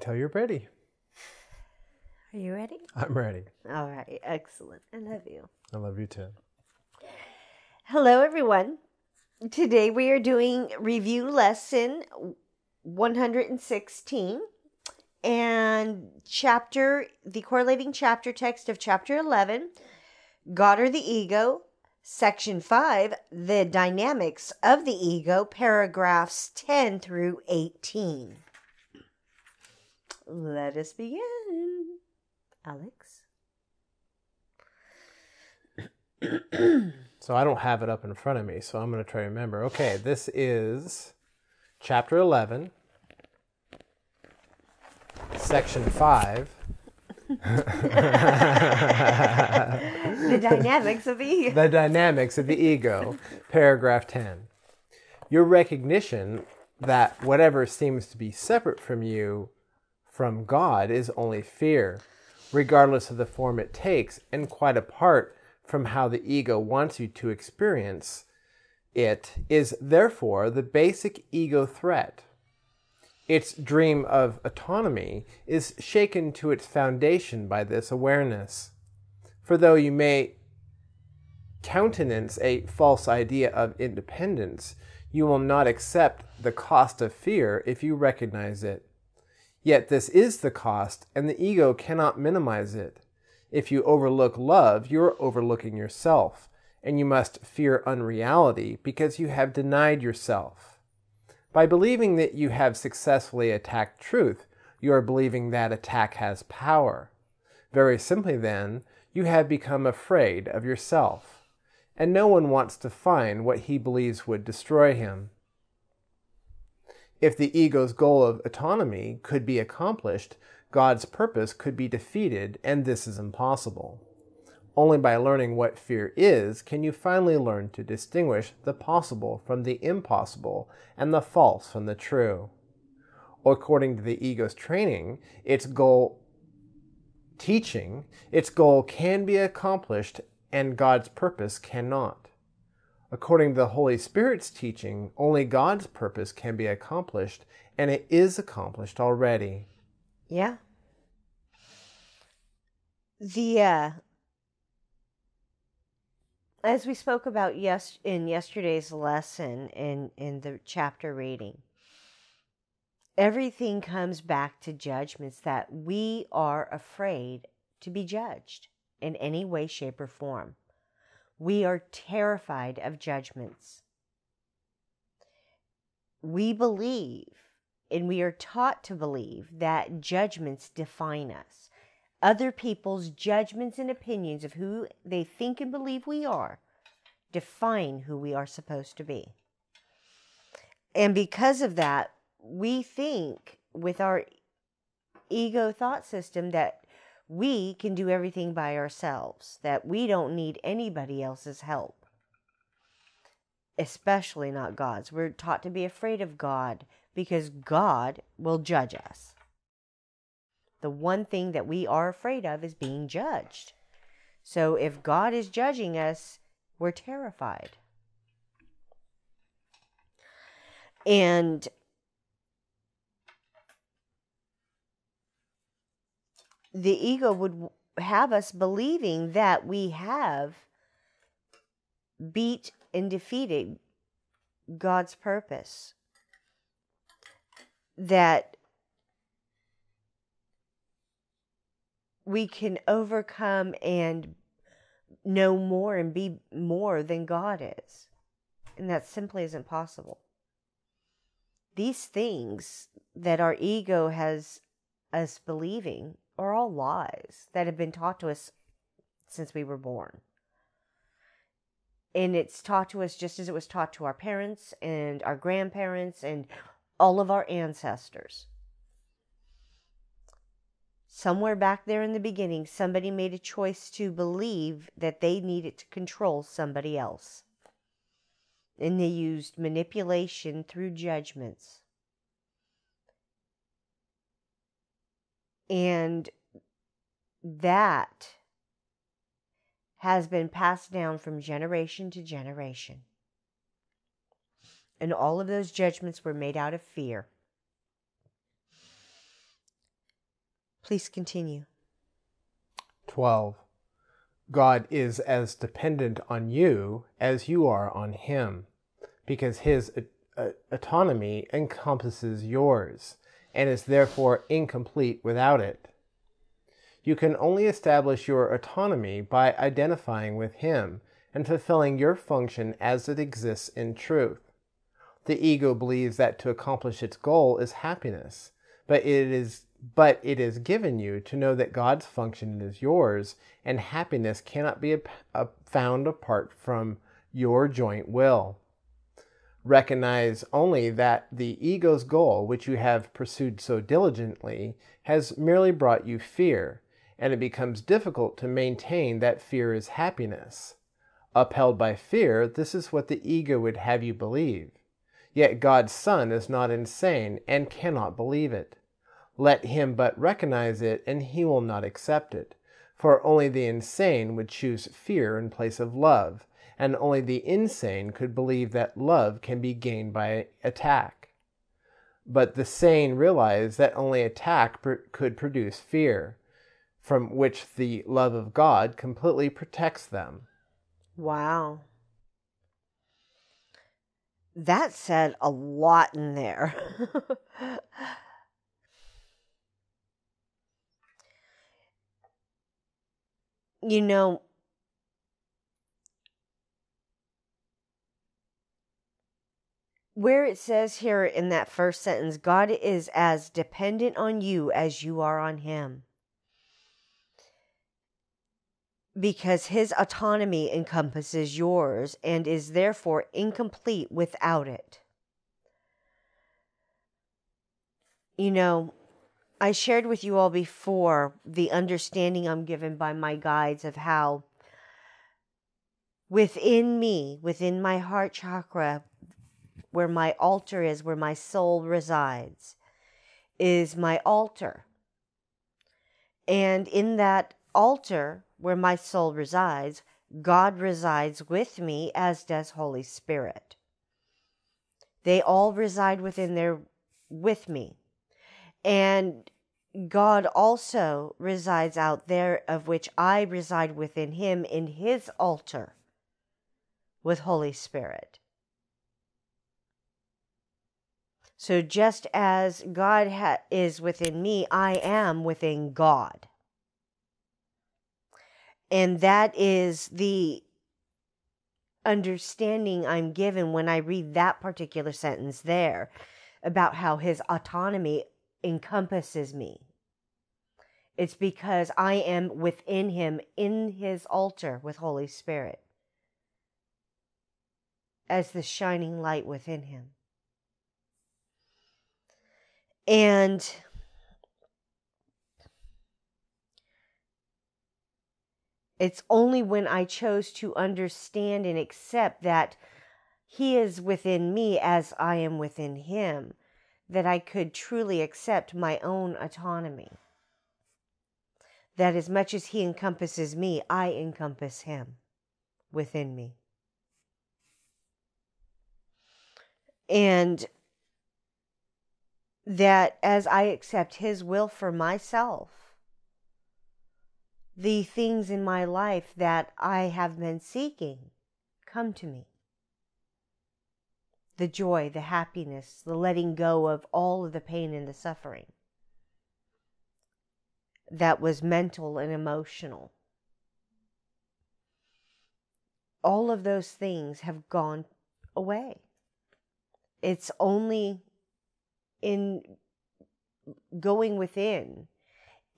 until you're ready. Are you ready? I'm ready. All right, excellent. I love you. I love you too. Hello, everyone. Today we are doing review lesson 116 and the correlating chapter text of chapter 11, God or the Ego, section 5, the dynamics of the ego, paragraphs 10 through 18. Let us begin. Alex? So I don't have it up in front of me, so I'm going to try to remember. Okay, this is chapter 11, section 5. The dynamics of the ego. The dynamics of the ego, paragraph 10. Your recognition that whatever seems to be separate from you, from God, is only fear, regardless of the form it takes, and quite apart from how the ego wants you to experience it, is therefore the basic ego threat. Its dream of autonomy is shaken to its foundation by this awareness. For though you may countenance a false idea of independence, you will not accept the cost of fear if you recognize it. Yet this is the cost, and the ego cannot minimize it. If you overlook love, you are overlooking yourself, and you must fear unreality because you have denied yourself. By believing that you have successfully attacked truth, you are believing that attack has power. Very simply then, you have become afraid of yourself, and no one wants to find what he believes would destroy him. If the ego's goal of autonomy could be accomplished, God's purpose could be defeated, and this is impossible. Only by learning what fear is can you finally learn to distinguish the possible from the impossible and the false from the true. According to the ego's training, its goal can be accomplished and God's purpose cannot. According to the Holy Spirit's teaching, only God's purpose can be accomplished, and it is accomplished already. Yeah. As we spoke about in yesterday's lesson in the chapter reading, everything comes back to judgments, that we are afraid to be judged in any way, shape, or form. We are terrified of judgments. We believe, and we are taught to believe, that judgments define us. Other people's judgments and opinions of who they think and believe we are define who we are supposed to be. And because of that, we think with our ego thought system that we can do everything by ourselves, that we don't need anybody else's help, especially not God's. We're taught to be afraid of God because God will judge us. The one thing that we are afraid of is being judged. So if God is judging us, we're terrified. And the ego would have us believing that we have beat and defeated God's purpose. That we can overcome and know more and be more than God is. And that simply isn't possible. These things that our ego has us believing are all lies that have been taught to us since we were born. And it's taught to us just as it was taught to our parents and our grandparents and all of our ancestors. Somewhere back there in the beginning, somebody made a choice to believe that they needed to control somebody else. And they used manipulation through judgments. And that has been passed down from generation to generation. And all of those judgments were made out of fear. Please continue. 12. God is as dependent on you as you are on him, because his autonomy encompasses yours and is therefore incomplete without it. You can only establish your autonomy by identifying with him and fulfilling your function as it exists in truth. The ego believes that to accomplish its goal is happiness, but it is given you to know that God's function is yours, and happiness cannot be found apart from your joint will. Recognize only that the ego's goal, which you have pursued so diligently, has merely brought you fear, and it becomes difficult to maintain that fear is happiness. Upheld by fear, this is what the ego would have you believe. Yet God's Son is not insane and cannot believe it. Let him but recognize it, and he will not accept it. For only the insane would choose fear in place of love, and only the insane could believe that love can be gained by attack. But the sane realize that only attack could produce fear, from which the love of God completely protects them. Wow. That said a lot in there. You know, where it says here in that first sentence, God is as dependent on you as you are on him, because his autonomy encompasses yours and is therefore incomplete without it. You know, I shared with you all before the understanding I'm given by my guides of how within me, within my heart chakra, where my altar is, where my soul resides, is my altar. And in that altar, where my soul resides, God resides with me, as does Holy Spirit. They all reside within there with me. And God also resides out there, of which I reside within him in his altar with Holy Spirit. So just as God is within me, I am within God. And that is the understanding I'm given when I read that particular sentence there about how his autonomy encompasses me. It's because I am within him in his altar with Holy Spirit as the shining light within him. And it's only when I chose to understand and accept that he is within me as I am within him that I could truly accept my own autonomy. That as much as he encompasses me, I encompass him within me. And that as I accept his will for myself, the things in my life that I have been seeking come to me. The joy, the happiness, the letting go of all of the pain and the suffering that was mental and emotional. All of those things have gone away. It's only in going within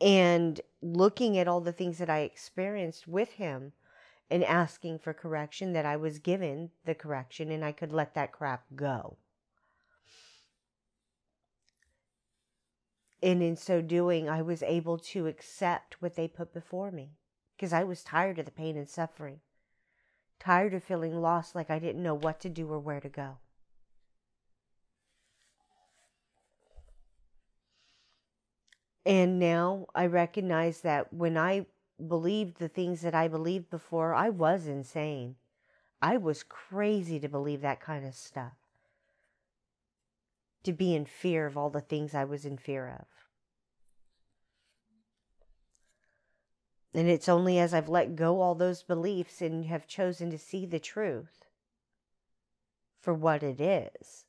and looking at all the things that I experienced with him and asking for correction that I was given the correction and I could let that crap go. And in so doing, I was able to accept what they put before me because I was tired of the pain and suffering, tired of feeling lost, like I didn't know what to do or where to go. And now I recognize that when I believed the things that I believed before, I was insane. I was crazy to believe that kind of stuff. To be in fear of all the things I was in fear of. And it's only as I've let go all those beliefs and have chosen to see the truth for what it is,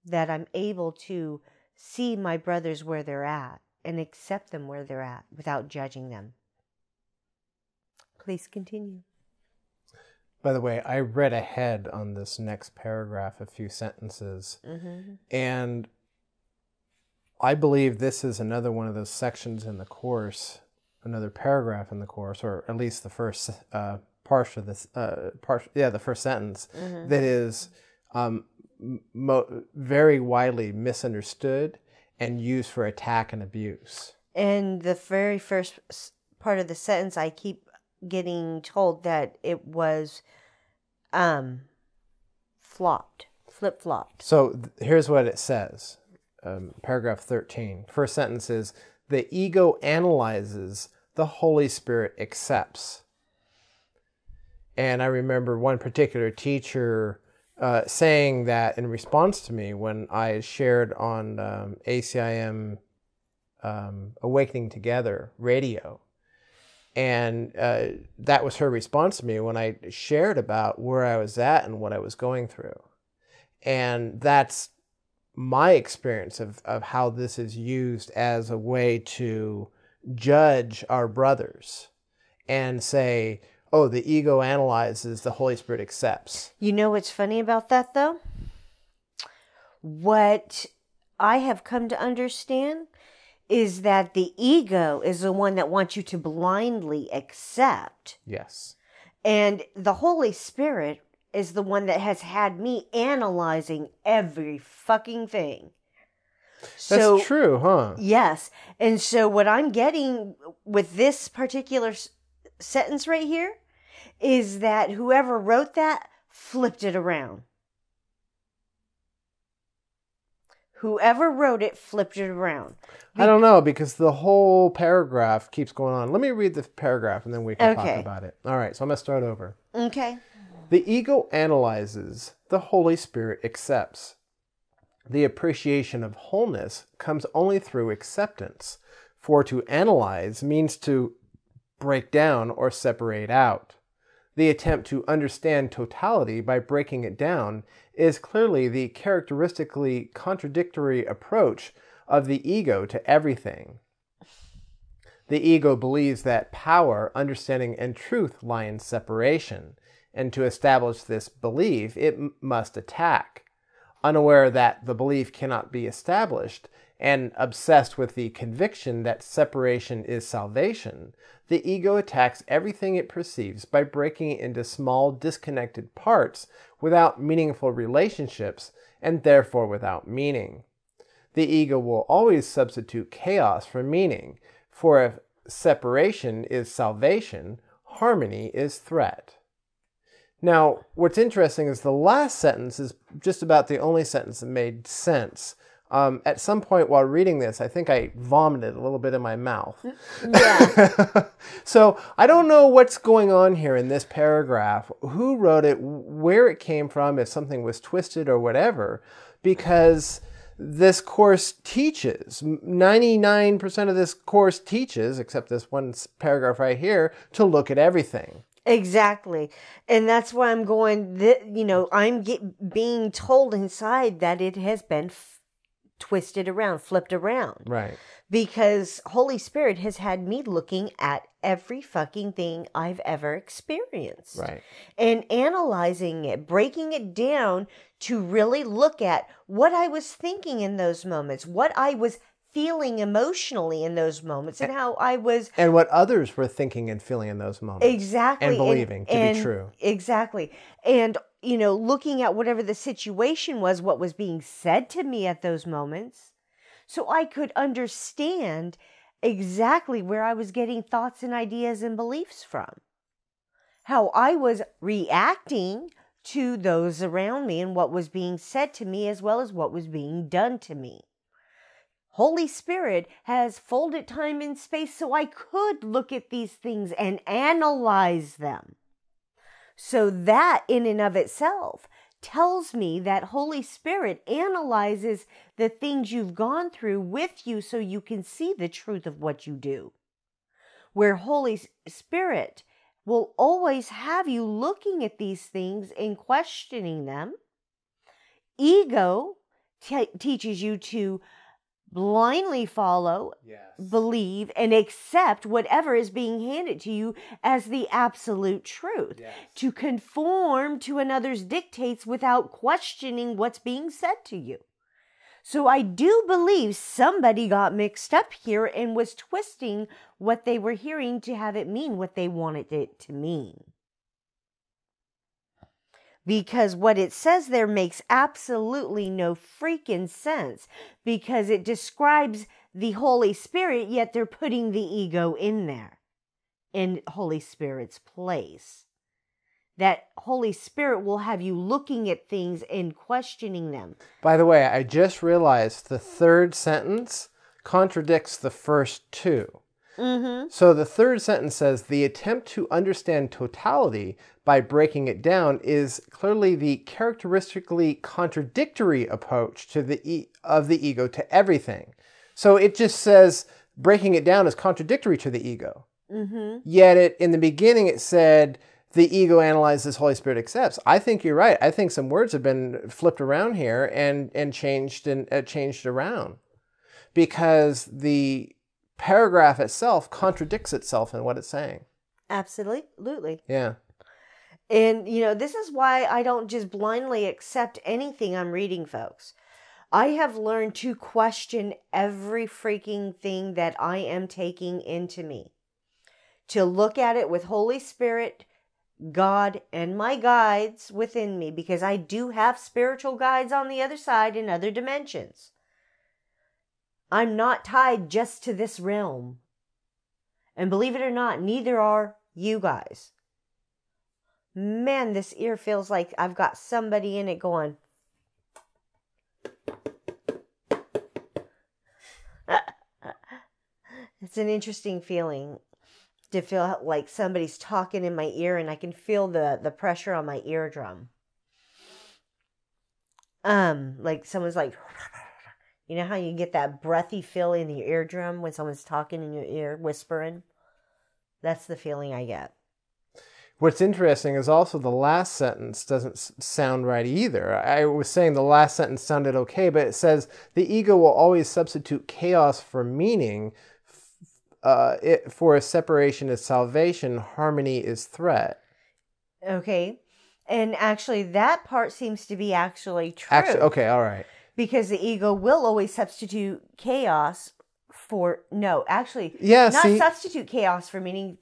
that I'm able to see my brothers where they're at and accept them where they're at without judging them. Please continue. By the way, I read ahead on this next paragraph a few sentences, and I believe this is another one of those sections in the course, another paragraph in the course, or at least the first part of this, the first sentence, that is very widely misunderstood and used for attack and abuse. And the very first part of the sentence, I keep getting told that it was flip-flopped. So here's what it says. Paragraph 13. First sentence is, the ego analyzes, the Holy Spirit accepts. And I remember one particular teacher saying that in response to me when I shared on ACIM Awakening Together radio. And that was her response to me when I shared about where I was at and what I was going through. And that's my experience of how this is used as a way to judge our brothers and say, oh, the ego analyzes, the Holy Spirit accepts. You know what's funny about that, though? What I have come to understand is that the ego is the one that wants you to blindly accept. Yes. And the Holy Spirit is the one that has had me analyzing every fucking thing. That's true, huh? Yes. And so what I'm getting with this particular sentence right here is that whoever wrote that flipped it around. Whoever wrote it flipped it around. I don't know, because the whole paragraph keeps going on. Let me read the paragraph and then we can talk about it. All right, so I'm going to start over. Okay. The ego analyzes, the Holy Spirit accepts. The appreciation of wholeness comes only through acceptance, for to analyze means to break down or separate out. The attempt to understand totality by breaking it down is clearly the characteristically contradictory approach of the ego to everything. The ego believes that power, understanding, and truth lie in separation, and to establish this belief, it must attack. Unaware that the belief cannot be established, and obsessed with the conviction that separation is salvation, the ego attacks everything it perceives by breaking it into small, disconnected parts without meaningful relationships, and therefore without meaning. The ego will always substitute chaos for meaning, for if separation is salvation, harmony is threat. Now, what's interesting is the last sentence is just about the only sentence that made sense. At some point while reading this, I think I vomited a little bit in my mouth. Yeah. So I don't know what's going on here in this paragraph, who wrote it, where it came from, if something was twisted or whatever, because this course teaches, 99% of this course teaches, except this one paragraph right here, to look at everything. Exactly. And that's why I'm going, I'm being told inside that it has been twisted around, flipped around. Right. Because Holy Spirit has had me looking at every fucking thing I've ever experienced. Right. And analyzing it, breaking it down to really look at what I was thinking in those moments, what I was feeling emotionally in those moments, and how I was... And what others were thinking and feeling in those moments. Exactly. And believing to be true. Exactly. And, looking at whatever the situation was, what was being said to me at those moments, so I could understand exactly where I was getting thoughts and ideas and beliefs from. How I was reacting to those around me and what was being said to me, as well as what was being done to me. Holy Spirit has folded time and space so I could look at these things and analyze them. So that in and of itself tells me that Holy Spirit analyzes the things you've gone through with you so you can see the truth of what you do. where Holy Spirit will always have you looking at these things and questioning them. Ego teaches you to blindly follow, believe, and accept whatever is being handed to you as the absolute truth. To conform to another's dictates without questioning what's being said to you. So I do believe somebody got mixed up here and was twisting what they were hearing to have it mean what they wanted it to mean. Because what it says there makes absolutely no freaking sense. Because it describes the Holy Spirit, yet they're putting the ego in there. In Holy Spirit's place. That Holy Spirit will have you looking at things and questioning them. By the way, I just realized the third sentence contradicts the first two. So the third sentence says, the attempt to understand totality by breaking it down is clearly the characteristically contradictory approach to of the ego to everything. So it just says breaking it down is contradictory to the ego. Yet in the beginning it said the ego analyzes, Holy Spirit accepts. I think you're right. I think some words have been flipped around here and changed around, because the paragraph itself contradicts itself in what it's saying. Absolutely. Yeah. And, this is why I don't just blindly accept anything I'm reading, folks. I have learned to question every freaking thing that I am taking into me. To look at it with Holy Spirit, God, and my guides within me, because I do have spiritual guides on the other side in other dimensions. I'm not tied just to this realm. And believe it or not, neither are you guys. Man, this ear feels like I've got somebody in it going. It's an interesting feeling to feel like somebody's talking in my ear, and I can feel the pressure on my eardrum. Like someone's like, you know how you get that breathy feel in your eardrum when someone's talking in your ear, whispering? That's the feeling I get. What's interesting is also the last sentence doesn't sound right either. I was saying the last sentence sounded okay, but it says the ego will always substitute chaos for meaning. For a separation is salvation, harmony is threat. Okay. And actually, that part seems to be actually true. Okay, all right. Because the ego will always substitute chaos for substitute chaos for meaning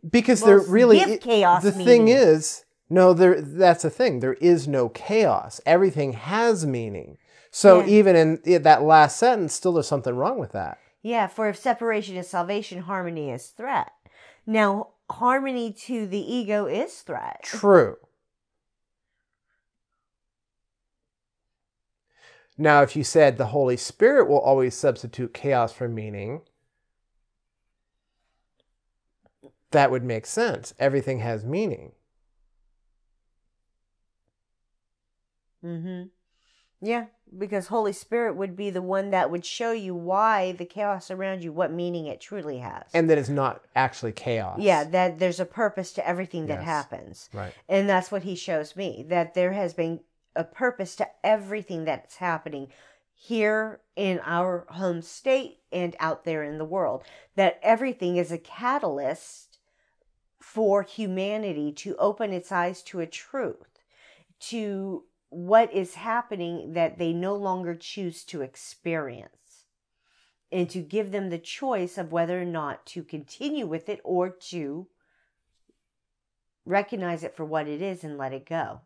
because there really give chaos the meaning. Thing is that's the thing, there is no chaos, everything has meaning. So even in that last sentence, still there's something wrong with that. Yeah, for if separation is salvation, harmony is threat. Now, harmony to the ego is threat. True. Now, if you said the Holy Spirit will always substitute chaos for meaning, that would make sense. Everything has meaning. Yeah, because Holy Spirit would be the one that would show you why the chaos around you, what meaning it truly has. And that it's not actually chaos. Yeah, that there's a purpose to everything that happens. Right. And that's what he shows me, that there has been a purpose to everything that's happening here in our home state and out there in the world. That everything is a catalyst for humanity to open its eyes to a truth, to what is happening that they no longer choose to experience, and to give them the choice of whether or not to continue with it or to recognize it for what it is and let it go.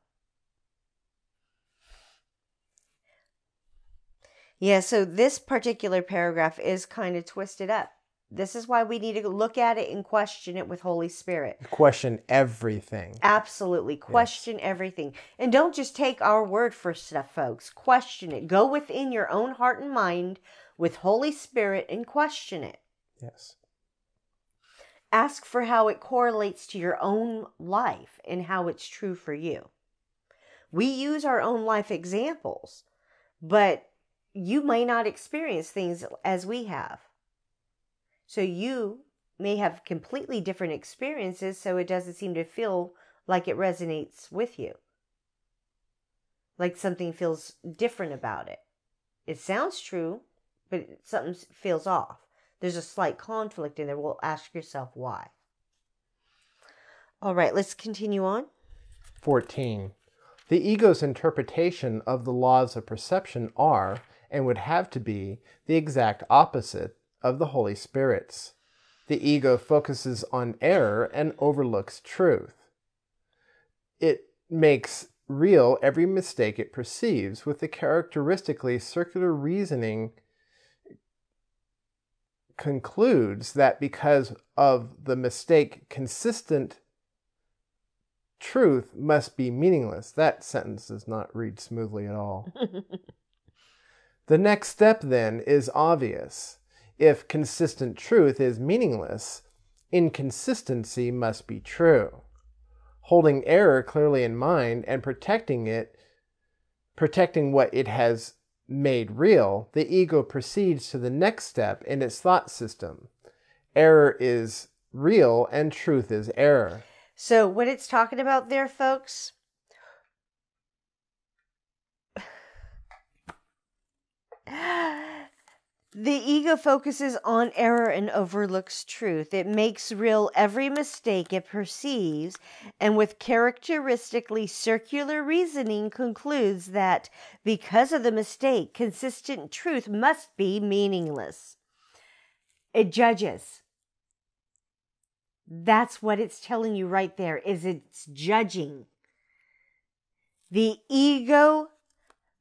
Yeah, so this particular paragraph is kind of twisted up. This is why we need to look at it and question it with Holy Spirit. Question everything. Absolutely. Question everything. And don't just take our word for stuff, folks. Question it. Go within your own heart and mind with Holy Spirit and question it. Yes. Ask for how it correlates to your own life and how it's true for you. We use our own life examples, but you may not experience things as we have. So you may have completely different experiences, so it doesn't seem to feel like it resonates with you. Like something feels different about it. It sounds true, but something feels off. There's a slight conflict in there. Well, ask yourself why. All right, let's continue on. 14. The ego's interpretation of the laws of perception are, and would have to be, the exact opposite of the Holy Spirit's. The ego focuses on error and overlooks truth. It makes real every mistake it perceives with the characteristically circular reasoning concludes that because of the mistake, consistent truth must be meaningless. That sentence does not read smoothly at all. The next step then is obvious. If consistent truth is meaningless, inconsistency must be true. Holding error clearly in mind and protecting what it has made real, the ego proceeds to the next step in its thought system. Error is real and truth is error. So what it's talking about there, folks, the ego focuses on error and overlooks truth. It makes real every mistake it perceives, and with characteristically circular reasoning concludes that because of the mistake, consistent truth must be meaningless. It judges. That's what it's telling you right there, is it's judging. The ego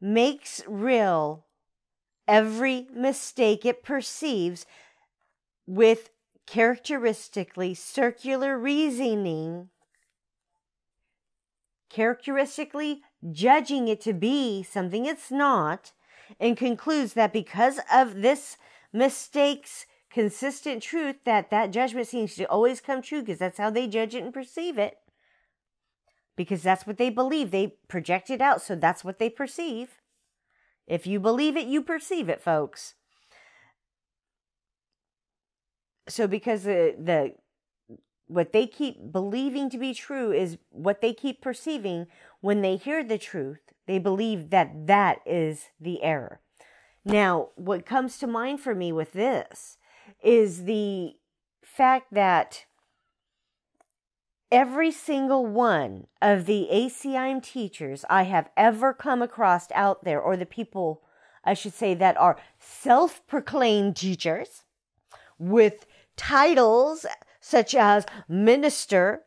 makes real every mistake it perceives with characteristically circular reasoning, characteristically judging it to be something it's not, and concludes that because of this mistake's consistent truth, that judgment seems to always come true because that's how they judge it and perceive it. Because that's what they believe. They project it out, so that's what they perceive. If you believe it, you perceive it, folks. So because what they keep believing to be true is what they keep perceiving, when they hear the truth, they believe that is the error. Now, what comes to mind for me with this is the fact that every single one of the ACIM teachers I have ever come across out there, or the people, I should say, that are self-proclaimed teachers with titles such as minister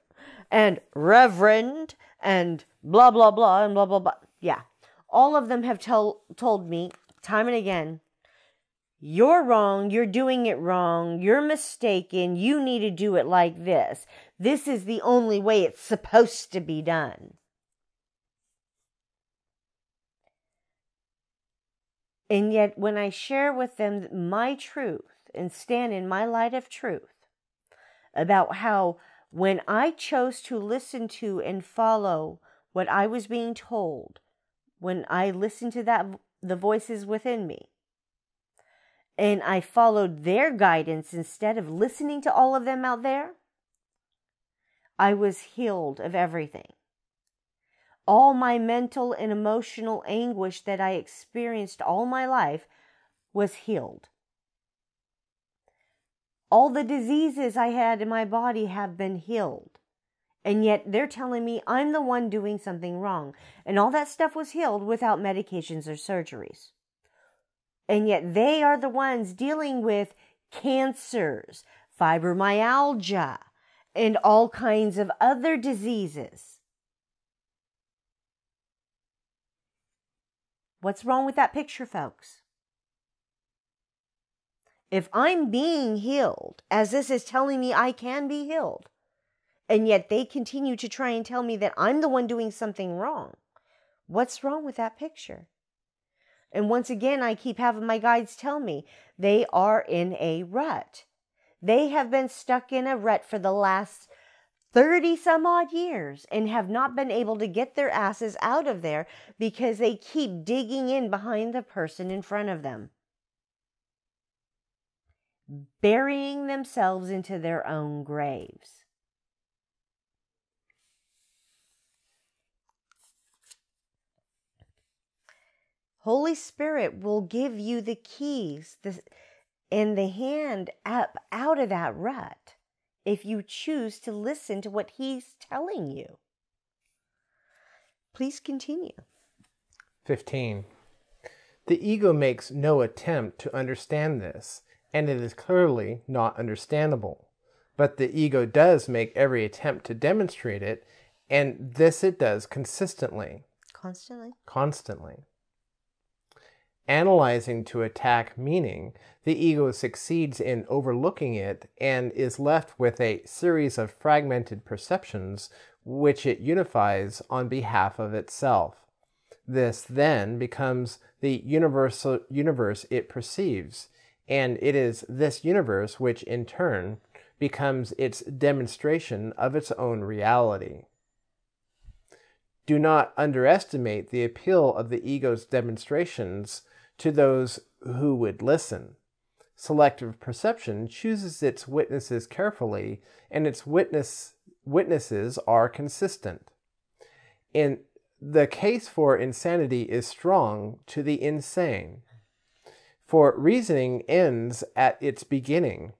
and reverend and blah, blah, blah, and blah, blah, blah. Yeah, all of them have told me time and again, you're wrong, you're doing it wrong, you're mistaken, you need to do it like this. This is the only way it's supposed to be done. And yet when I share with them my truth and stand in my light of truth about how when I chose to listen to and follow what I was being told, when I listened to the voices within me, and I followed their guidance instead of listening to all of them out there, I was healed of everything. All my mental and emotional anguish that I experienced all my life was healed. All the diseases I had in my body have been healed. And yet they're telling me I'm the one doing something wrong. And all that stuff was healed without medications or surgeries. And yet they are the ones dealing with cancers, fibromyalgia, and all kinds of other diseases. What's wrong with that picture, folks? If I'm being healed, as this is telling me I can be healed, and yet they continue to try and tell me that I'm the one doing something wrong, what's wrong with that picture? And once again, I keep having my guides tell me they are in a rut. They have been stuck in a rut for the last 30 some odd years and have not been able to get their asses out of there because they keep digging in behind the person in front of them. burying themselves into their own graves. Holy Spirit will give you the keys and the hand up out of that rut if you choose to listen to what He's telling you. Please continue. 15. The ego makes no attempt to understand this, and it is clearly not understandable. But the ego does make every attempt to demonstrate it, and this it does consistently. Constantly. Analyzing to attack meaning, the ego succeeds in overlooking it and is left with a series of fragmented perceptions which it unifies on behalf of itself. This then becomes the universe it perceives, and it is this universe which in turn becomes its demonstration of its own reality. Do not underestimate the appeal of the ego's demonstrations to those who would listen. Selective perception chooses its witnesses carefully, and its witnesses are consistent. In the case for insanity is strong to the insane, for reasoning ends at its beginning,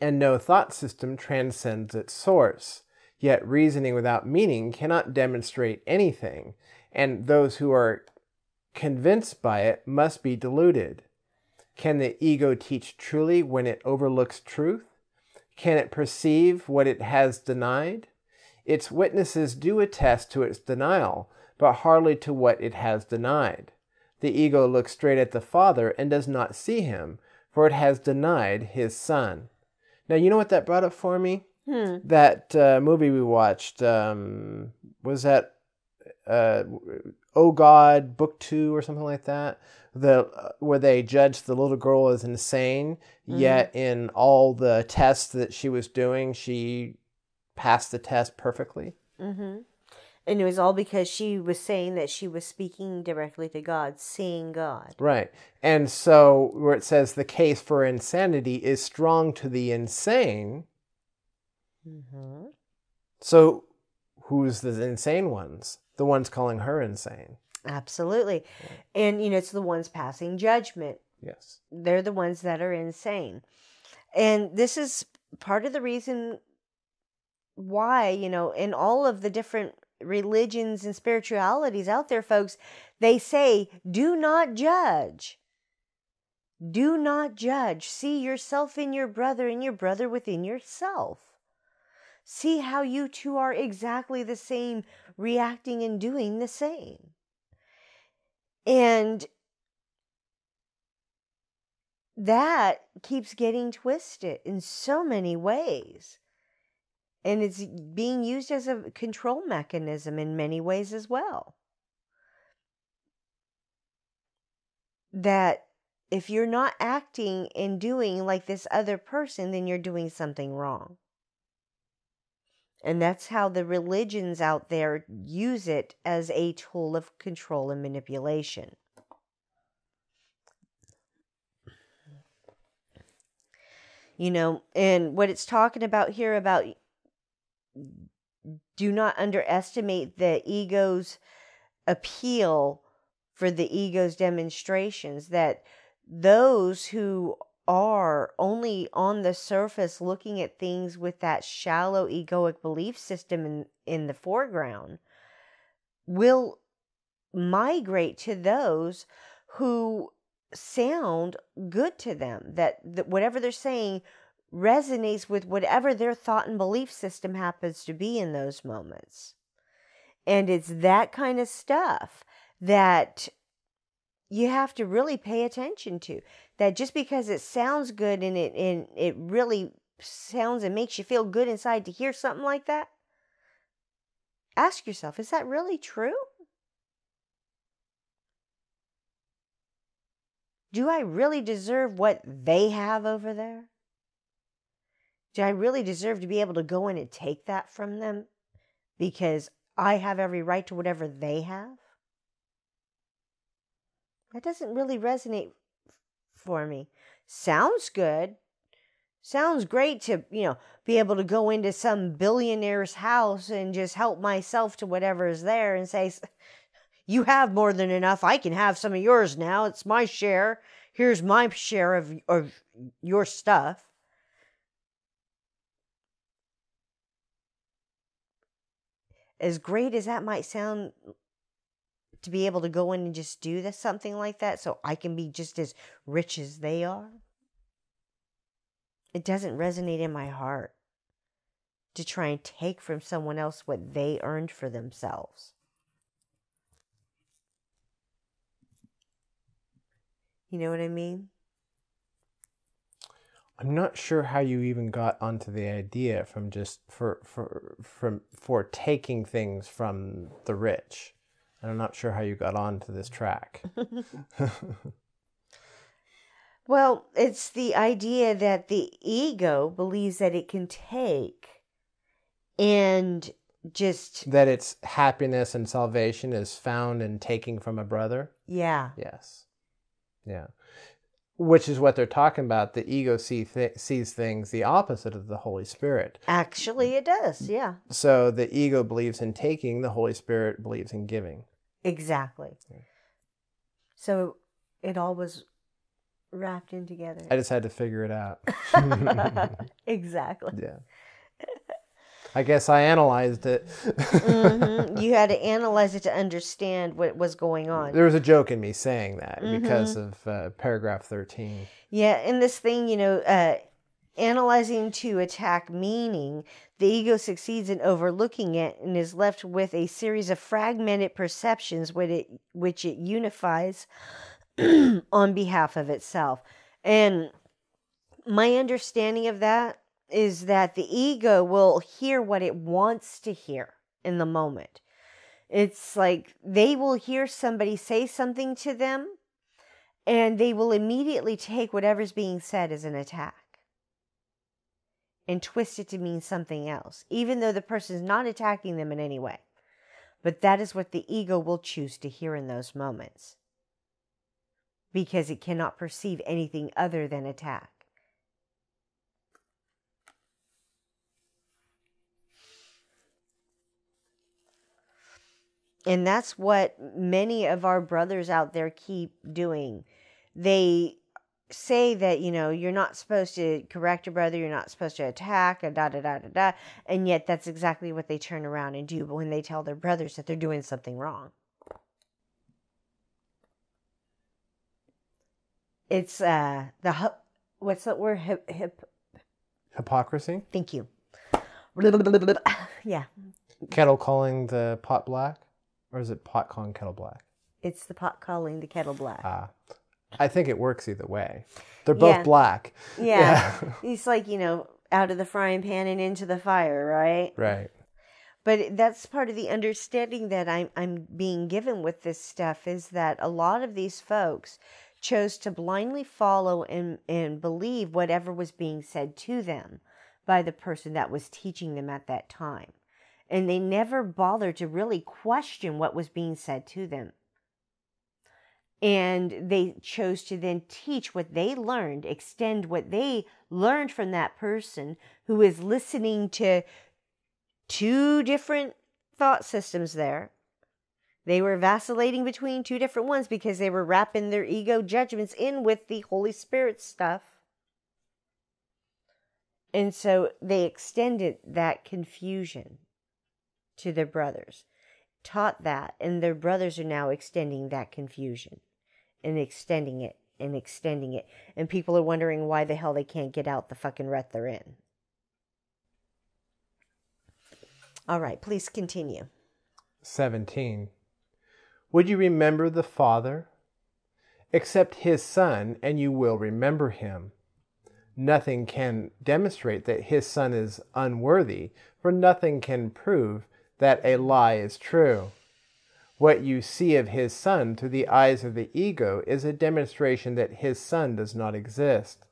and no thought system transcends its source. Yet reasoning without meaning cannot demonstrate anything, and those who are convinced by it must be deluded. Can the ego teach truly when it overlooks truth? Can it perceive what it has denied? Its witnesses do attest to its denial, but hardly to what it has denied. The ego looks straight at the Father and does not see Him, for it has denied His Son. Now, you know what that brought up for me? That movie we watched, was that Oh God, Book 2 or something like that? Where they judged the little girl as insane, yet in all the tests that she was doing, she passed the test perfectly. Mm-hmm. And it was all because she was saying that she was speaking directly to God, seeing God. Right. And so where it says the case for insanity is strong to the insane. Mm-hmm. So who's the insane ones? The ones calling her insane. Absolutely. Yeah. And, it's the ones passing judgment. Yes. They're the ones that are insane. And this is part of the reason why, in all of the different religions and spiritualities out there, folks, they say, do not judge. Do not judge. See yourself in your brother and your brother within yourself. See how you two are exactly the same, reacting and doing the same. And that keeps getting twisted in so many ways. And it's being used as a control mechanism in many ways as well. That if you're not acting and doing like this other person, then you're doing something wrong. And that's how the religions out there use it as a tool of control and manipulation. And what it's talking about here about do not underestimate the ego's appeal for the ego's demonstrations, that those who are only on the surface looking at things with that shallow egoic belief system in the foreground will migrate to those who sound good to them, that whatever they're saying resonates with whatever their thought and belief system happens to be in those moments. And it's that kind of stuff that you have to really pay attention to. That just because it sounds good and it really sounds and makes you feel good inside to hear something like that, ask yourself, is that really true? Do I really deserve what they have over there? Do I really deserve to be able to go in and take that from them because I have every right to whatever they have? That doesn't really resonate for me. Sounds good, Sounds great to, be able to go into some billionaire's house and just help myself to whatever is there and say, you have more than enough. I can have some of yours now. It's my share. Here's my share of your stuff. As great as that might sound, to be able to go in and just do something like that so I can be just as rich as they are, it doesn't resonate in my heart to try and take from someone else what they earned for themselves. You know what I mean? I'm not sure how you even got onto the idea from just for taking things from the rich. And I'm not sure how you got onto this track. Well, it's the idea that the ego believes that it can take and just... That its happiness and salvation is found in taking from a brother? Yeah. Yes. Yeah. Which is what they're talking about. The ego sees things the opposite of the Holy Spirit. Actually, it does, yeah. So the ego believes in taking, the Holy Spirit believes in giving. Exactly. Yeah. So it all was wrapped in together. I just had to figure it out. Exactly. Yeah. I guess I analyzed it. Mm-hmm. You had to analyze it to understand what was going on. There was a joke in me saying that because of paragraph 13. Yeah, in this thing, analyzing to attack meaning, the ego succeeds in overlooking it and is left with a series of fragmented perceptions which it unifies on behalf of itself. And my understanding of that is that the ego will hear what it wants to hear in the moment. It's like they will hear somebody say something to them and they will immediately take whatever's being said as an attack and twist it to mean something else, even though the person is not attacking them in any way. But that is what the ego will choose to hear in those moments, because it cannot perceive anything other than attack. And that's what many of our brothers out there keep doing. They say that, you're not supposed to correct your brother, you're not supposed to attack, and yet that's exactly what they turn around and do when they tell their brothers that they're doing something wrong. It's what's that word? Hypocrisy? Thank you. Yeah. Kettle calling the pot black? Or is it pot calling kettle black? It's the pot calling the kettle black. I think it works either way. They're both black. Yeah. It's like, out of the frying pan and into the fire, right? Right. But that's part of the understanding that I'm being given with this stuff, is that a lot of these folks chose to blindly follow and believe whatever was being said to them by the person that was teaching them at that time. And they never bothered to really question what was being said to them. And they chose to then teach what they learned, extend what they learned from that person who is listening to two different thought systems there. They were vacillating between two different ones because they were wrapping their ego judgments in with the Holy Spirit stuff. And so they extended that confusion to their brothers, taught that, and their brothers are now extending that confusion and extending it and extending it. And people are wondering why the hell they can't get out the fucking rut they're in. All right, please continue. 17. Would you remember the Father? Accept his Son, and you will remember him. Nothing can demonstrate that his Son is unworthy, for nothing can prove that a lie is true. What you see of his Son through the eyes of the ego is a demonstration that his Son does not exist.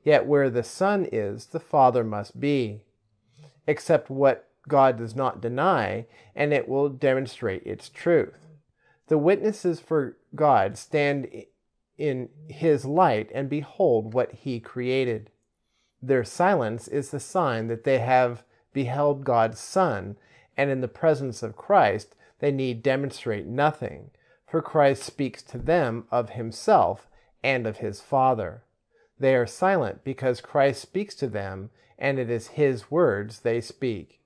Yet where the Son is, the Father must be. Accept what God does not deny, and it will demonstrate its truth. The witnesses for God stand in his light and behold what he created. Their silence is the sign that they have beheld God's Son, and in the presence of Christ they need demonstrate nothing, for Christ speaks to them of himself and of his Father. They are silent because Christ speaks to them, and it is his words they speak.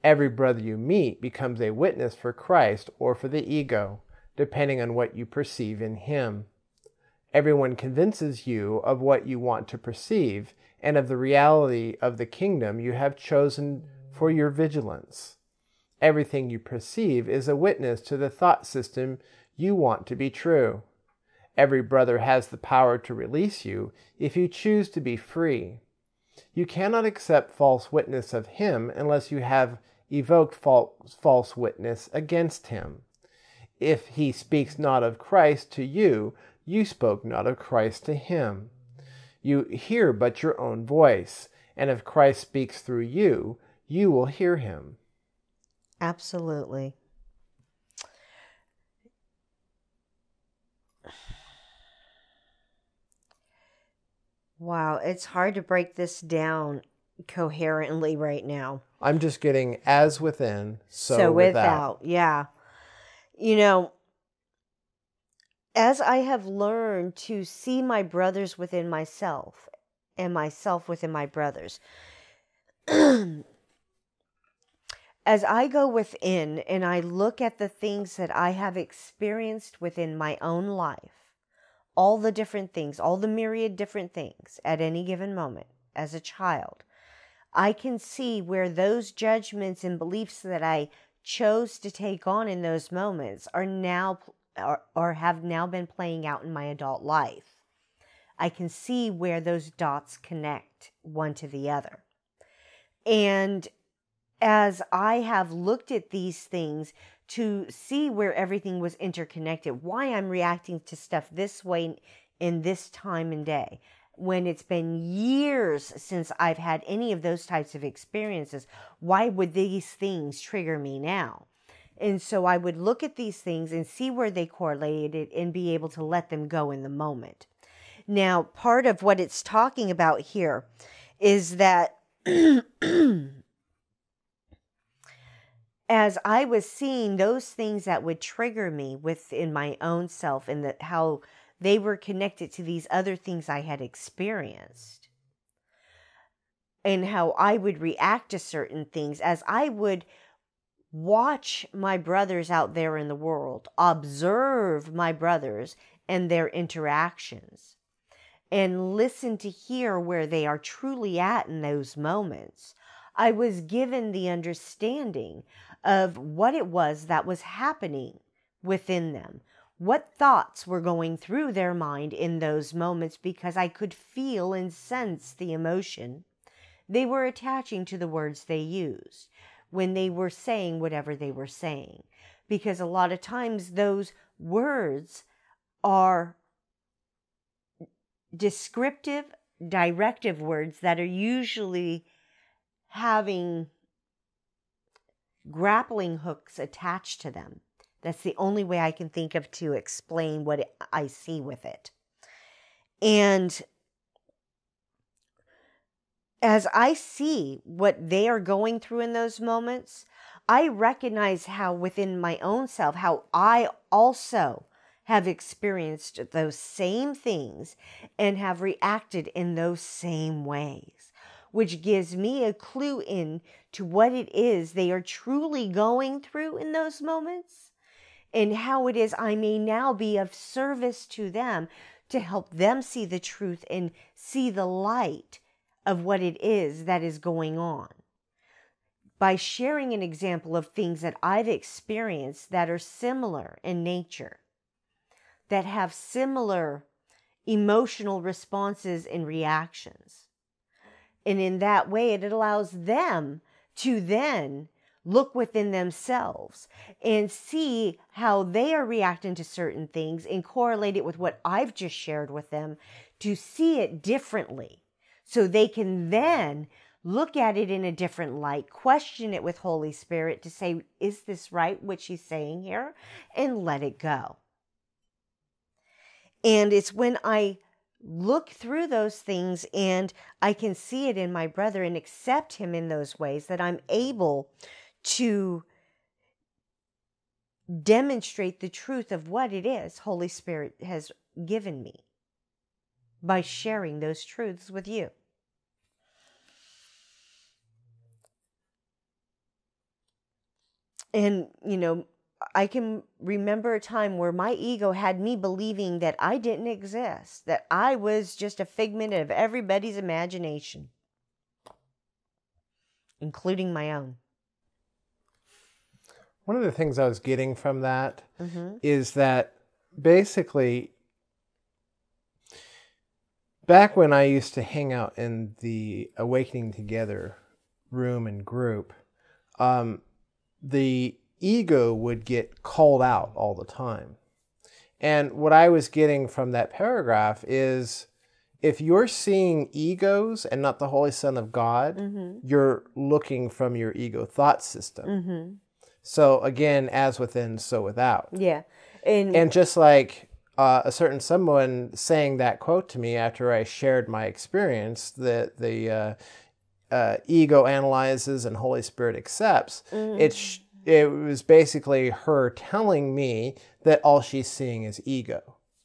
Every brother you meet becomes a witness for Christ or for the ego, depending on what you perceive in him. Everyone convinces you of what you want to perceive and of the reality of the kingdom you have chosen for your vigilance. Everything you perceive is a witness to the thought system you want to be true. Every brother has the power to release you if you choose to be free. You cannot accept false witness of him unless you have evoked false witness against him. If he speaks not of Christ to you, you spoke not of Christ to him. You hear but your own voice, and if Christ speaks through you, you will hear him. Absolutely. Wow, it's hard to break this down coherently right now. I'm just getting as within, so without. Yeah. You know, as I have learned to see my brothers within myself and myself within my brothers, as I go within and I look at the things that I have experienced within my own life, all the different things, all the myriad different things at any given moment as a child, I can see where those judgments and beliefs that I chose to take on in those moments are now or have now been playing out in my adult life. I can see where those dots connect one to the other. And as I have looked at these things to see where everything was interconnected, why I'm reacting to stuff this way in this time and day, when it's been years since I've had any of those types of experiences, why would these things trigger me now? And so I would look at these things and see where they correlated and be able to let them go in the moment. Now, part of what it's talking about here is that as I was seeing those things that would trigger me within my own self and how they were connected to these other things I had experienced, and how I would react to certain things as I would watch my brothers out there in the world, observe my brothers and their interactions, and listen to hear where they are truly at in those moments. I was given the understanding of what it was that was happening within them, what thoughts were going through their mind in those moments, because I could feel and sense the emotion they were attaching to the words they used when they were saying whatever they were saying. Because a lot of times those words are descriptive, directive words that are usually having grappling hooks attached to them. That's the only way I can think of to explain what I see with it. And as I see what they are going through in those moments, I recognize how within my own self, how I also have experienced those same things and have reacted in those same ways, which gives me a clue in to what it is they are truly going through in those moments, and how it is I may now be of service to them to help them see the truth and see the light of what it is that is going on, by sharing an example of things that I've experienced that are similar in nature, that have similar emotional responses and reactions. And in that way, it allows them to then look within themselves and see how they are reacting to certain things and correlate it with what I've just shared with them to see it differently. So they can then look at it in a different light, question it with Holy Spirit to say, is this right, what she's saying here? And let it go. And it's when I look through those things and I can see it in my brother and accept him in those ways, that I'm able to demonstrate the truth of what it is Holy Spirit has given me by sharing those truths with you. And, I can remember a time where my ego had me believing that I didn't exist, that I was just a figment of everybody's imagination, including my own. One of the things I was getting from that is that basically, back when I used to hang out in the Awakening Together room and group, the ego would get called out all the time. And what I was getting from that paragraph is, if you're seeing egos and not the Holy Son of God, you're looking from your ego thought system. So again, as within, so without. Yeah. And just like a certain someone saying that quote to me after I shared my experience, that the ego analyzes and Holy Spirit accepts, it was basically her telling me that all she's seeing is ego.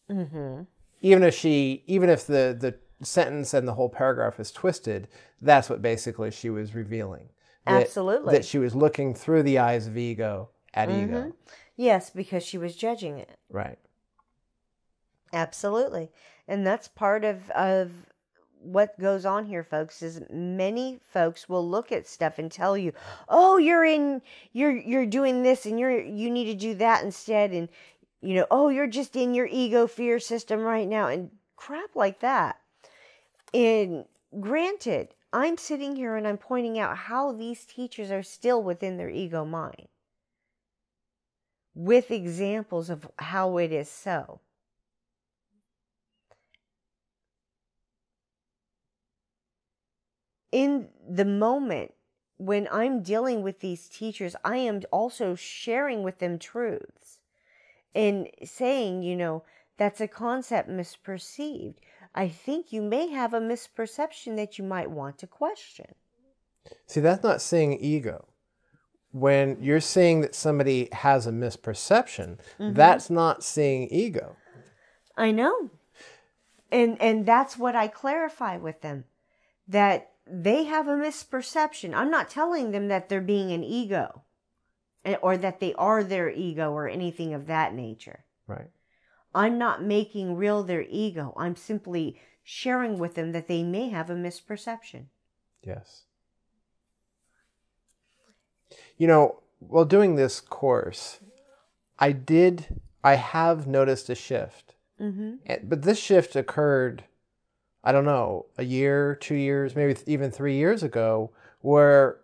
Even if the sentence and the whole paragraph is twisted, that's what basically she was revealing. Absolutely. That she was looking through the eyes of ego at ego. Yes, because she was judging it. Right. Absolutely. And that's part of what goes on here, folks, is many folks will look at stuff and tell you, oh, you're doing this and you need to do that instead. And, oh, you're just in your ego fear system right now, and crap like that. And granted, I'm sitting here and I'm pointing out how these teachers are still within their ego mind, with examples of how it is so. In the moment when I'm dealing with these teachers, I am also sharing with them truths and saying, that's a concept misperceived. I think you may have a misperception that you might want to question. See, that's not seeing ego. When you're saying that somebody has a misperception, that's not seeing ego. I know. And that's what I clarify with them, that they have a misperception. I'm not telling them that they're being an ego or that they are their ego or anything of that nature. Right. I'm not making real their ego. I'm simply sharing with them that they may have a misperception. Yes. While doing this course, I have noticed a shift. But this shift occurred, I don't know, a year, 2 years, maybe even 3 years ago, where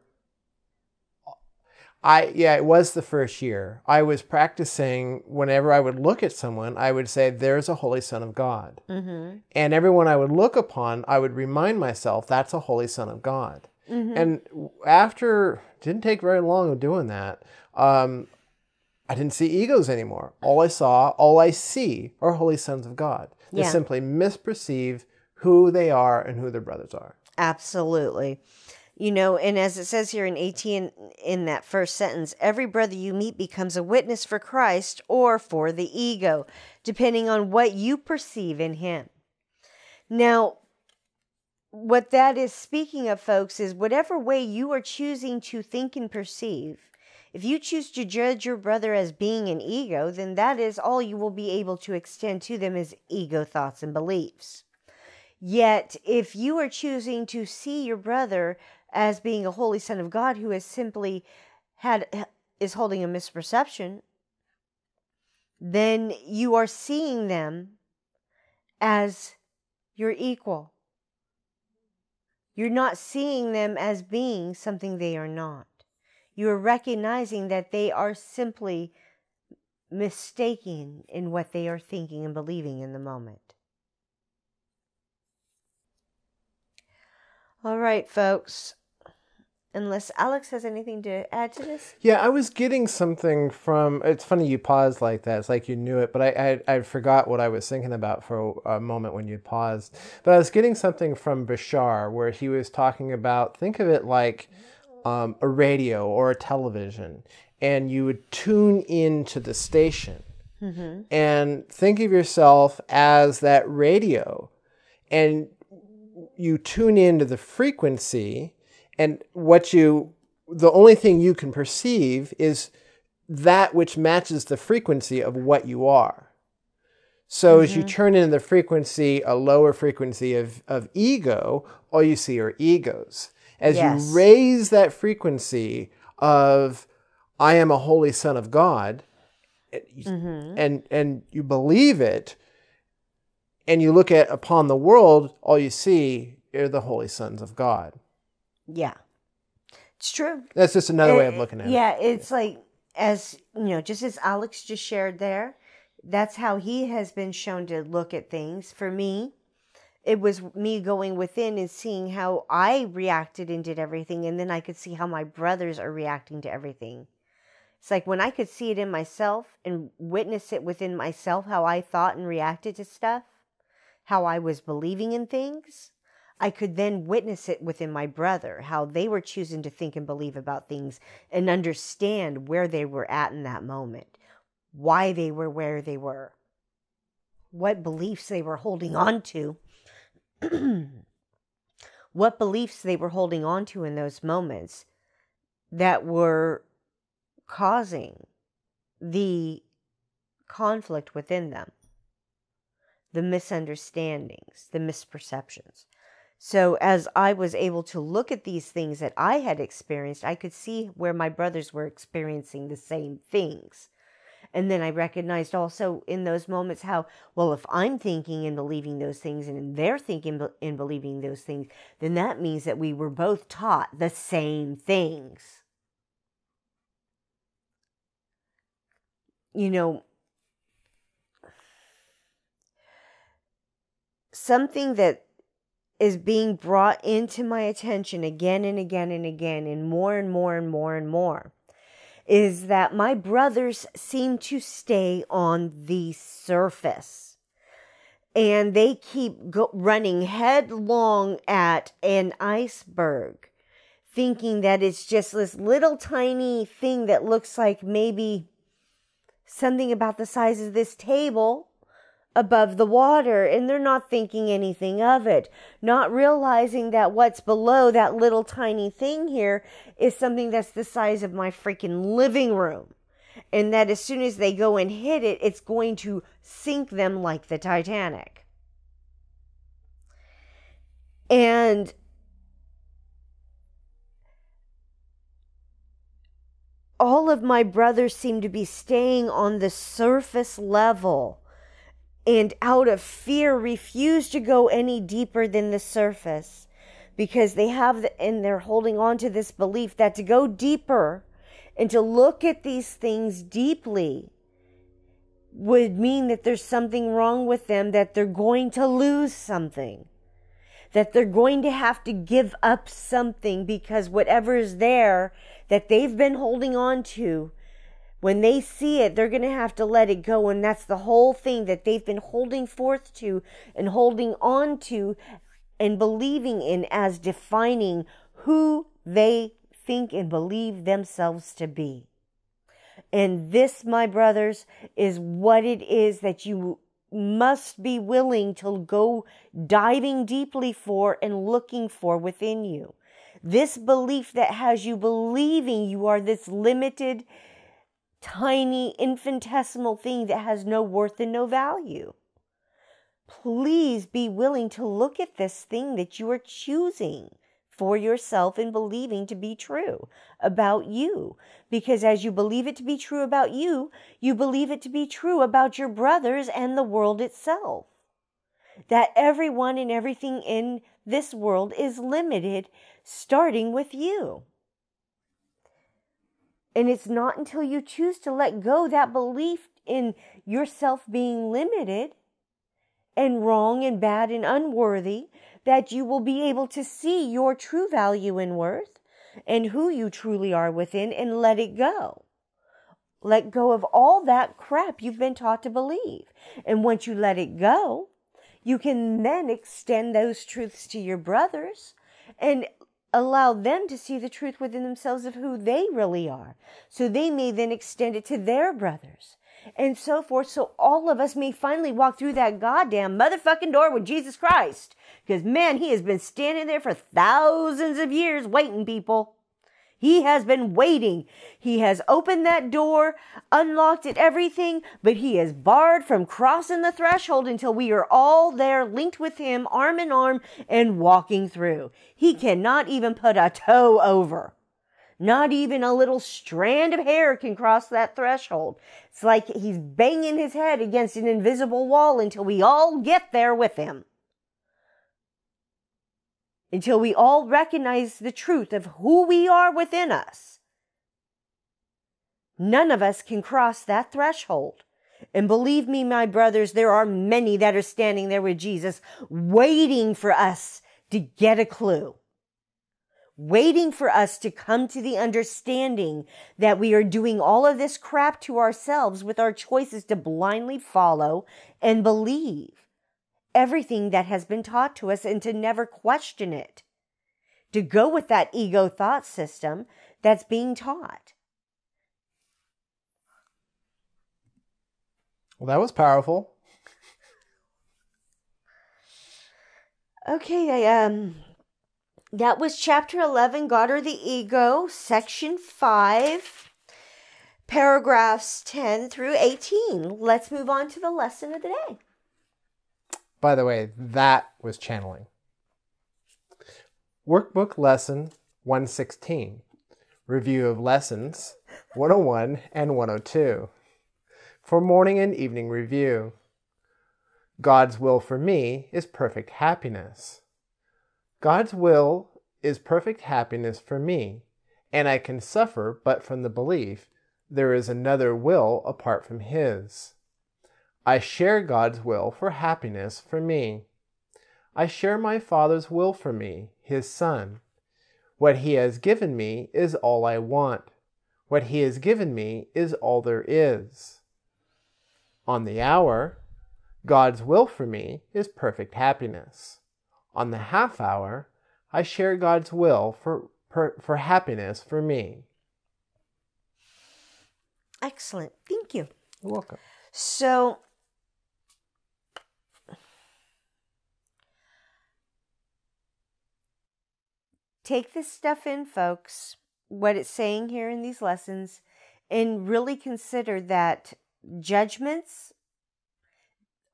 it was the first year. I was practicing, whenever I would look at someone, I would say, there's a Holy Son of God. And everyone I would look upon, I would remind myself, that's a Holy Son of God. And didn't take very long of doing that, I didn't see egos anymore. All I see are Holy Sons of God. They simply misperceive who they are and who their brothers are. Absolutely. And as it says here in 18, in that first sentence, every brother you meet becomes a witness for Christ or for the ego, depending on what you perceive in him. Now, what that is speaking of, folks, is whatever way you are choosing to think and perceive. If you choose to judge your brother as being an ego, then that is all you will be able to extend to them as ego thoughts and beliefs. Yet, if you are choosing to see your brother as being a Holy Son of God who is simply is holding a misperception, then you are seeing them as your equal. You're not seeing them as being something they are not. You are recognizing that they are simply mistaken in what they are thinking and believing in the moment. All right, folks. Unless Alex has anything to add to this. Yeah, I was getting something from. It's funny you paused like that. It's like you knew it, but I forgot what I was thinking about for a moment when you paused. But I was getting something from Bashar where he was talking about. Think of it like a radio or a television, and you would tune into the station, and think of yourself as that radio, and you tune into the frequency. And the only thing you can perceive is that which matches the frequency of what you are. So as you turn into the frequency, a lower frequency of ego, all you see are egos. As you raise that frequency of, I am a holy son of God, and you believe it, and you look upon the world, all you see are the holy sons of God. Yeah, it's true. That's just another way of looking at it. Yeah, it's like, as you know, just as Alex just shared there, that's how he has been shown to look at things. For me, it was me going within and seeing how I reacted and did everything, and then I could see how my brothers are reacting to everything. It's like when I could see it in myself and witness it within myself, how I thought and reacted to stuff, how I was believing in things, I could then witness it within my brother, how they were choosing to think and believe about things and understand where they were at in that moment, why they were where they were, what beliefs they were holding on to, what beliefs they were holding on to in those moments that were causing the conflict within them, the misunderstandings, the misperceptions. So as I was able to look at these things that I had experienced, I could see where my brothers were experiencing the same things. And then I recognized also in those moments how, well, if I'm thinking and believing those things and they're thinking and believing those things, then that means that we were both taught the same things. You know, something that is being brought into my attention again and again and again, and more and more and more and more, is that my brothers seem to stay on the surface. And they keep running headlong at an iceberg, thinking that it's just this little tiny thing that looks like maybe something about the size of this table above the water, and they're not thinking anything of it, not realizing that what's below that little tiny thing here is something that's the size of my freaking living room, and that as soon as they go and hit it, it's going to sink them like the Titanic. And all of my brothers seem to be staying on the surface level, and out of fear refuse to go any deeper than the surface, because they have and they're holding on to this belief that to go deeper and to look at these things deeply would mean that there's something wrong with them, that they're going to lose something, that they're going to have to give up something, because whatever is there that they've been holding on to, when they see it, they're going to have to let it go. And that's the whole thing that they've been holding forth to and holding on to and believing in as defining who they think and believe themselves to be. And this, my brothers, is what it is that you must be willing to go diving deeply for and looking for within you. This belief that has you believing you are this limited, tiny, infinitesimal thing that has no worth and no value. Please be willing to look at this thing that you are choosing for yourself and believing to be true about you. Because as you believe it to be true about you, you believe it to be true about your brothers and the world itself. That everyone and everything in this world is limited, starting with you. And it's not until you choose to let go that belief in yourself being limited and wrong and bad and unworthy that you will be able to see your true value and worth, and who you truly are within, and let it go. Let go of all that crap you've been taught to believe. And once you let it go, you can then extend those truths to your brothers and allow them to see the truth within themselves of who they really are. So they may then extend it to their brothers and so forth. So all of us may finally walk through that goddamn motherfucking door with Jesus Christ. Because man, he has been standing there for thousands of years waiting, people. He has been waiting. He has opened that door, unlocked it, everything, but he is barred from crossing the threshold until we are all there linked with him, arm in arm, and walking through. He cannot even put a toe over. Not even a little strand of hair can cross that threshold. It's like he's banging his head against an invisible wall until we all get there with him. Until we all recognize the truth of who we are within us. None of us can cross that threshold. And believe me, my brothers, there are many that are standing there with Jesus waiting for us to get a clue. Waiting for us to come to the understanding that we are doing all of this crap to ourselves with our choices to blindly follow and believe everything that has been taught to us and to never question it. To go with that ego thought system that's being taught. Well, that was powerful. Okay, that was chapter 11, God or the Ego, section 5, paragraphs 10 through 18. Let's move on to the lesson of the day. By the way, that was channeling. Workbook Lesson 116. Review of Lessons 101 and 102. For morning and evening review. God's will for me is perfect happiness. God's will is perfect happiness for me, and I can suffer but from the belief there is another will apart from His. I share God's will for happiness for me. I share my Father's will for me, His Son. What He has given me is all I want. What He has given me is all there is. On the hour, God's will for me is perfect happiness. On the half hour, I share God's will for happiness for me. Excellent. Thank you. You're welcome. So, take this stuff in, folks, what it's saying here in these lessons, and really consider that judgments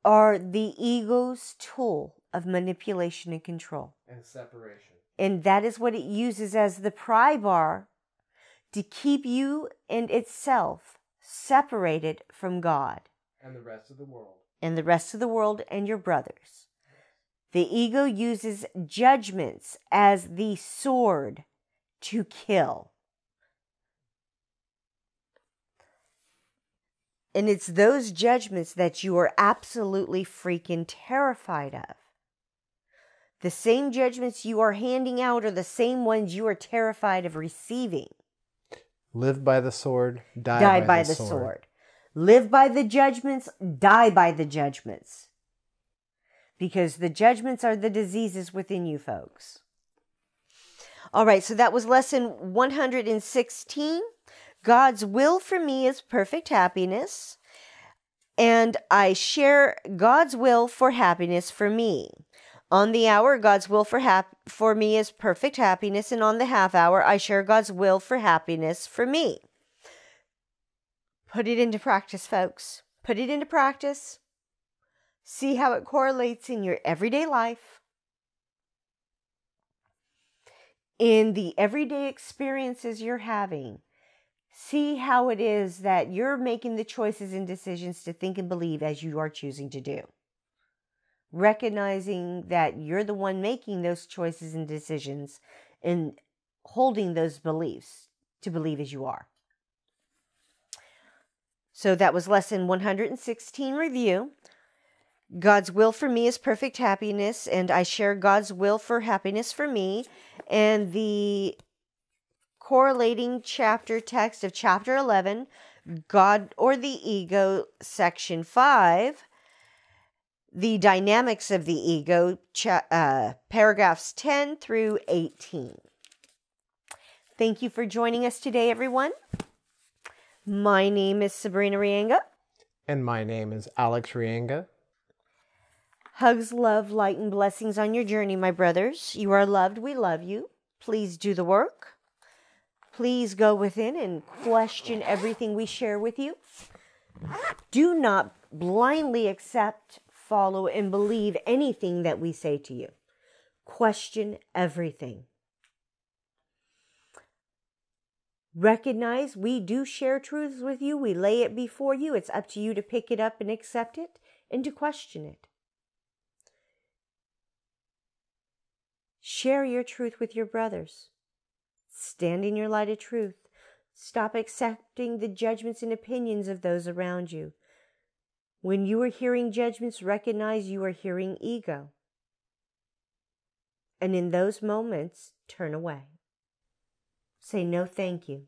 are the ego's tool of manipulation and control. And separation. And that is what it uses as the pry bar to keep you and itself separated from God. And the rest of the world. And the rest of the world and your brothers. The ego uses judgments as the sword to kill. And it's those judgments that you are absolutely freaking terrified of. The same judgments you are handing out are the same ones you are terrified of receiving. Live by the sword, die by the sword. Live by the judgments, die by the judgments. Because the judgments are the diseases within you, folks. All right, so that was lesson 116. God's will for me is perfect happiness, and I share God's will for happiness for me. On the hour, God's will for me is perfect happiness, and on the half hour, I share God's will for happiness for me. Put it into practice, folks. Put it into practice. See how it correlates in your everyday life. In the everyday experiences you're having. See how it is that you're making the choices and decisions to think and believe as you are choosing to do. Recognizing that you're the one making those choices and decisions and holding those beliefs to believe as you are. So that was lesson 116 review. God's will for me is perfect happiness, and I share God's will for happiness for me. And the correlating chapter text of chapter 11, God or the Ego, section 5, the dynamics of the ego, paragraphs 10 through 18. Thank you for joining us today, everyone. My name is Sabrina Reyenga. And my name is Alex Reyenga. Hugs, love, light, and blessings on your journey, my brothers. You are loved. We love you. Please do the work. Please go within and question everything we share with you. Do not blindly accept, follow, and believe anything that we say to you. Question everything. Recognize we do share truths with you. We lay it before you. It's up to you to pick it up and accept it and to question it. Share your truth with your brothers. Stand in your light of truth. Stop accepting the judgments and opinions of those around you. When you are hearing judgments, recognize you are hearing ego. And in those moments, turn away. Say no, thank you.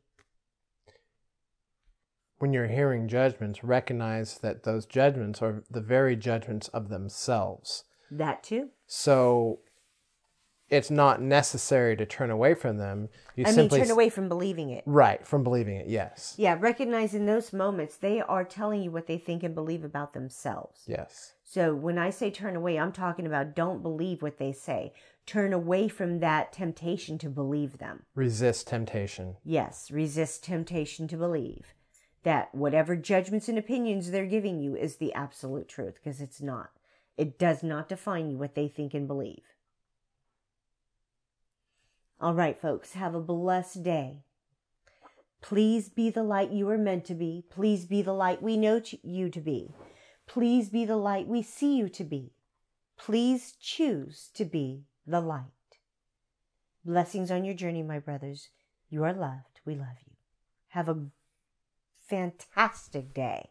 When you're hearing judgments, recognize that those judgments are the very judgments of themselves. That too. So it's not necessary to turn away from them. Turn away from believing it. Right, from believing it, yes. Yeah, recognize in those moments, they are telling you what they think and believe about themselves. Yes. So when I say turn away, I'm talking about don't believe what they say. Turn away from that temptation to believe them. Resist temptation. Yes, resist temptation to believe that whatever judgments and opinions they're giving you is the absolute truth, because it's not. It does not define you what they think and believe. All right, folks, have a blessed day. Please be the light you are meant to be. Please be the light we know you to be. Please be the light we see you to be. Please choose to be the light. Blessings on your journey, my brothers. You are loved. We love you. Have a fantastic day.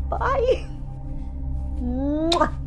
Bye. Mwah.